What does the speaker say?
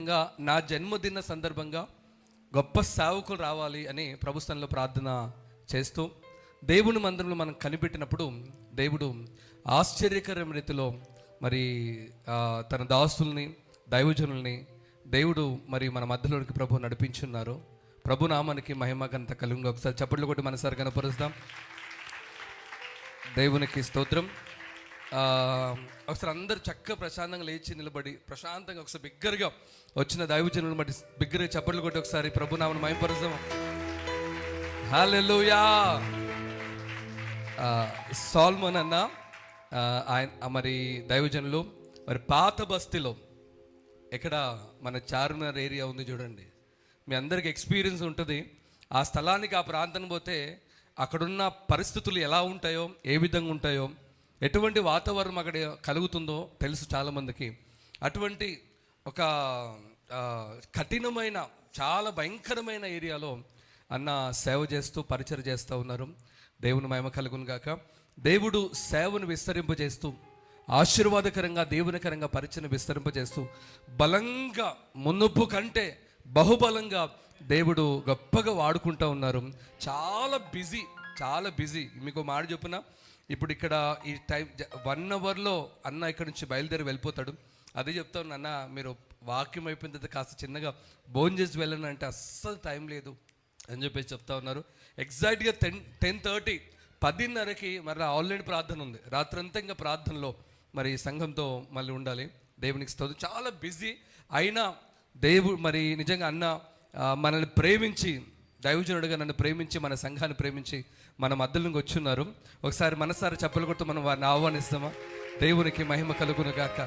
ఇంకా నా జన్మదిన సందర్భంగా గొప్ప సేవకులు రావాలి అని ప్రభుత్వంలో ప్రార్థన చేస్తూ దేవుని మందిరంలో మనం కనిపెట్టినప్పుడు దేవుడు ఆశ్చర్యకరమైన రీతిలో మరి తన దాసుల్ని దైవజనుల్ని దేవుడు మరి మన మధ్యలోనికి ప్రభు నడిపించున్నారు. ప్రభు నామానికి మహిమ ఘనత కలుగును. ఒకసారి చప్పట్లు కొట్టి మనసారి కనపరుస్తాం. దేవునికి స్తోత్రం. ఒకసారి అందరు చక్కగా ప్రశాంతంగా లేచి నిలబడి ప్రశాంతంగా ఒకసారి బిగ్గరగా వచ్చిన దైవజనులను బట్టి బిగ్గరగా చప్పట్లు కొట్టి ఒకసారి ప్రభు నామమును మహిమపరుస్తాం. హల్లెలూయా. సాల్మన్ అన్న ఆయన మరి దైవజనులు మరి పాత బస్తీలో ఎక్కడ మన చార్మినార్ ఏరియా ఉంది చూడండి, మీ అందరికి ఎక్స్పీరియన్స్ ఉంటుంది. ఆ స్థలానికి ఆ ప్రాంతం పోతే అక్కడున్న పరిస్థితులు ఎలా ఉంటాయో, ఏ విధంగా ఉంటాయో, ఎటువంటి వాతావరణం అక్కడ కలుగుతుందో తెలుసు చాలామందికి. అటువంటి ఒక కఠినమైన చాలా భయంకరమైన ఏరియాలో అన్న సేవ చేస్తూ పరిచయం చేస్తూ ఉన్నారు. దేవుని మహిమ కలుగును గాక. దేవుడు సేవను విస్తరింపజేస్తూ ఆశీర్వాదకరంగా దేవునికరంగా పరిచయం విస్తరింపజేస్తూ బలంగా మునుపు కంటే బహుబలంగా దేవుడు గొప్పగా వాడుకుంటూ ఉన్నారు. చాలా బిజీ. మీకు మాట చెప్పున ఇప్పుడు ఇక్కడ ఈ టైం 1 అవర్లో అన్న ఇక్కడ నుంచి బయలుదేరి వెళ్ళిపోతాడు. అదే చెప్తా ఉన్నా, అన్న మీరు వాక్యం అయిపోయిన తర్వాత కాస్త చిన్నగా భోజనం చేసి వెళ్ళండి అంటే అస్సలు టైం లేదు అని చెప్పేసి చెప్తా ఉన్నారు. ఎగ్జాక్ట్గా 10:30 10:30కి మరి ఆల్రెడీ ప్రార్థన ఉంది. రాత్రంతా ఇంకా ప్రార్థనలో మరి సంఘంతో మళ్ళీ ఉండాలి. దేవునికి స్తోత్రం. చాలా బిజీ అయినా దేవుడు మరి నిజంగా అన్న మనల్ని ప్రేమించి, దైవజనుడిగా నన్ను ప్రేమించి, మన సంఘాన్ని ప్రేమించి మన మధ్యలోకి వచ్చున్నారు. ఒకసారి మనసారి చప్పలు కొడుతూ మనం వారిని ఆహ్వానిస్తామా? దేవునికి మహిమ కలుగును గాక.